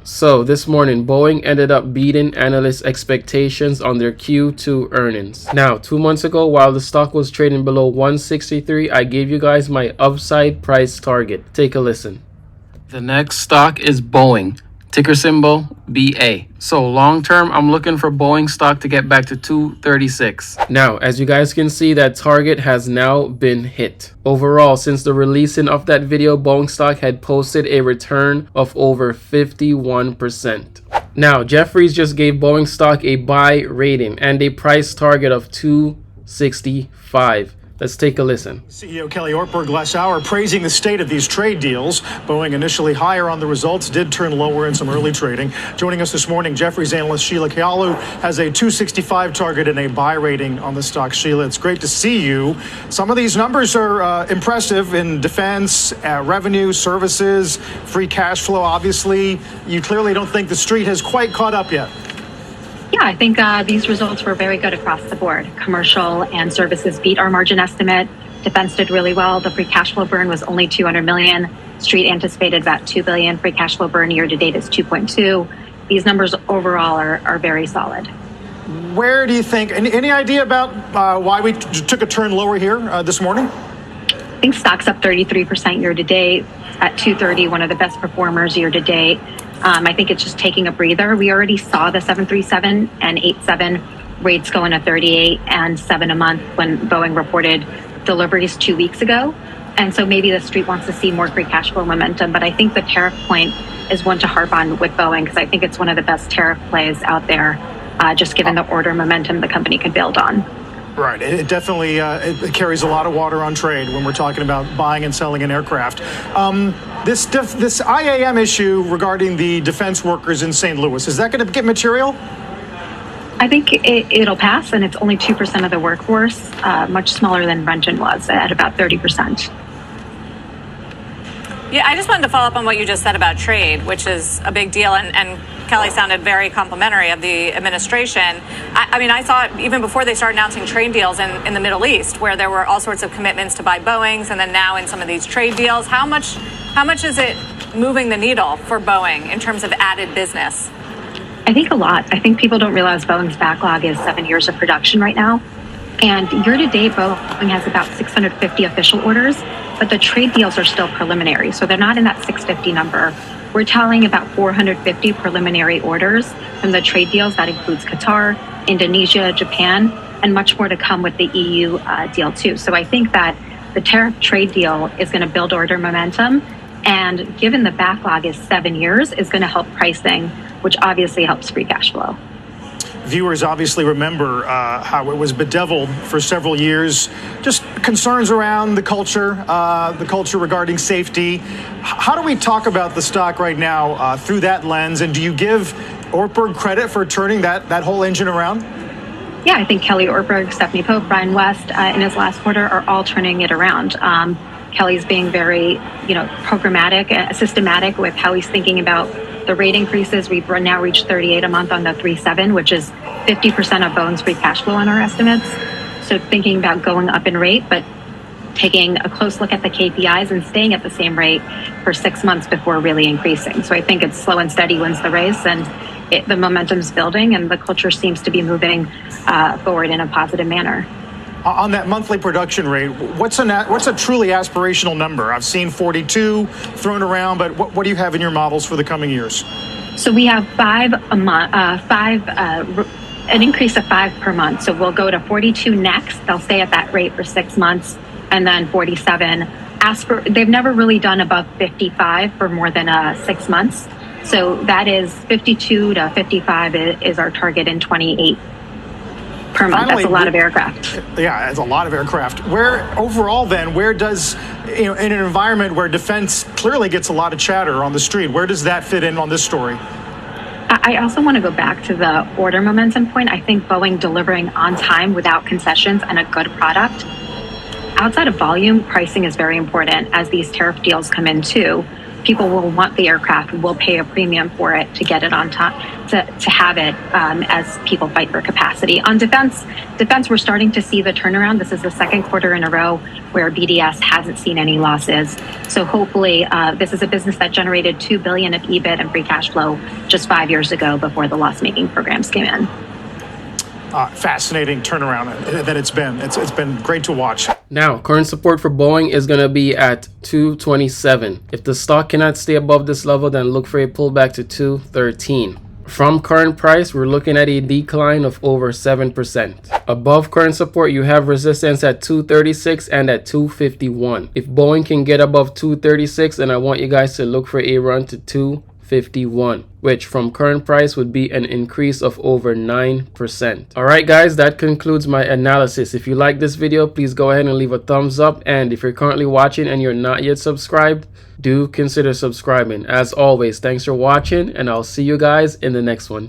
So this morning, Boeing ended up beating analyst expectations on their Q2 earnings. Now, 2 months ago, while the stock was trading below 163, I gave you guys my upside price target. Take a listen. The next stock is Boeing, ticker symbol BA. So long term, I'm looking for Boeing stock to get back to 236. Now, as you guys can see, that target has now been hit. Overall, since the releasing of that video, Boeing stock had posted a return of over 51%. Now, Jefferies just gave Boeing stock a buy rating and a price target of 265. Let's take a listen. CEO Kelly Ortberg last hour praising the state of these trade deals. Boeing initially higher on the results, did turn lower in some early trading. Joining us this morning, Jefferies analyst Sheila Kahyaoglu has a 265 target and a buy rating on the stock. Sheila, it's great to see you. Some of these numbers are impressive in defense, revenue, services, free cash flow. Obviously, you clearly don't think the street has quite caught up yet. Yeah, I think these results were very good across the board. Commercial and services beat our margin estimate. Defense did really well. The free cash flow burn was only $200 million. Street anticipated about $2 billion. Free cash flow burn year to date is 2.2. These numbers overall are very solid. Where do you think, any idea about why we took a turn lower here this morning? I think stock's up 33% year to date at 230, one of the best performers year to date. I think it's just taking a breather. We already saw the 737 and 87 rates going to 38 and 7 a month when Boeing reported deliveries 2 weeks ago. And so maybe the street wants to see more free cash flow momentum. But I think the tariff point is one to harp on with Boeing because I think it's one of the best tariff plays out there, just given the order momentum the company could build on. Right. It definitely it carries a lot of water on trade when we're talking about buying and selling an aircraft. This IAM issue regarding the defense workers in St. Louis, is that going to get material? I think it'll pass, and it's only 2% of the workforce, much smaller than Renton was at about 30%. Yeah, I just wanted to follow up on what you just said about trade, which is a big deal, and Kelly sounded very complimentary of the administration. I mean, I thought even before they started announcing trade deals in the Middle East, where there were all sorts of commitments to buy Boeings, and then now in some of these trade deals, how much is it moving the needle for Boeing in terms of added business? I think a lot. I think people don't realize Boeing's backlog is 7 years of production right now. And year to date, Boeing has about 650 official orders, but the trade deals are still preliminary. So they're not in that 650 number. We're tallying about 450 preliminary orders from the trade deals. That includes Qatar, Indonesia, Japan, and much more to come with the EU deal too. So I think that the tariff trade deal is going to build order momentum. And given the backlog is 7 years, is going to help pricing, which obviously helps free cash flow. Viewers obviously remember how it was bedeviled for several years. Just concerns around the culture regarding safety. How do we talk about the stock right now through that lens? And do you give Ortberg credit for turning that whole engine around? Yeah, I think Kelly Ortberg, Stephanie Pope, Brian West in his last quarter are all turning it around. Kelly's being very, programmatic, systematic with how he's thinking about the rate increases. We've now reached 38 a month on the 737, which is 50% of Boeing's free cash flow on our estimates. So thinking about going up in rate, but taking a close look at the KPIs and staying at the same rate for 6 months before really increasing. So I think it's slow and steady wins the race, and the momentum's building, and the culture seems to be moving forward in a positive manner. On that monthly production rate, what's a truly aspirational number? I've seen 42 thrown around, but what do you have in your models for the coming years? So we have 5 a month, an increase of 5 per month. So we'll go to 42 next. They'll stay at that rate for 6 months, and then 47. They've never really done above 55 for more than 6 months. So that is 52 to 55 is our target in 28. Per month. That's a lot of aircraft. Yeah, that's a lot of aircraft. Where does, in an environment where defense clearly gets a lot of chatter on the street, where does that fit in on this story? I also want to go back to the order momentum point. I think Boeing delivering on time without concessions and a good product. Outside of volume, pricing is very important as these tariff deals come in too. people will want the aircraft, will pay a premium for it to get it on top, to have it as people fight for capacity. On defense, we're starting to see the turnaround. This is the second quarter in a row where BDS hasn't seen any losses. So hopefully, this is a business that generated $2 billion of EBIT and free cash flow just 5 years ago before the loss-making programs came in. Fascinating turnaround that it's been. It's been great to watch. Now, current support for Boeing is going to be at 227. If the stock cannot stay above this level, then look for a pullback to 213. From current price, we're looking at a decline of over 7%. Above current support, you have resistance at 236 and at 251. If Boeing can get above 236, then I want you guys to look for a run to 251, which from current price would be an increase of over 9%. Alright guys, that concludes my analysis. If you like this video, please go ahead and leave a thumbs up, and if you're currently watching and you're not yet subscribed, do consider subscribing. As always, thanks for watching, and I'll see you guys in the next one.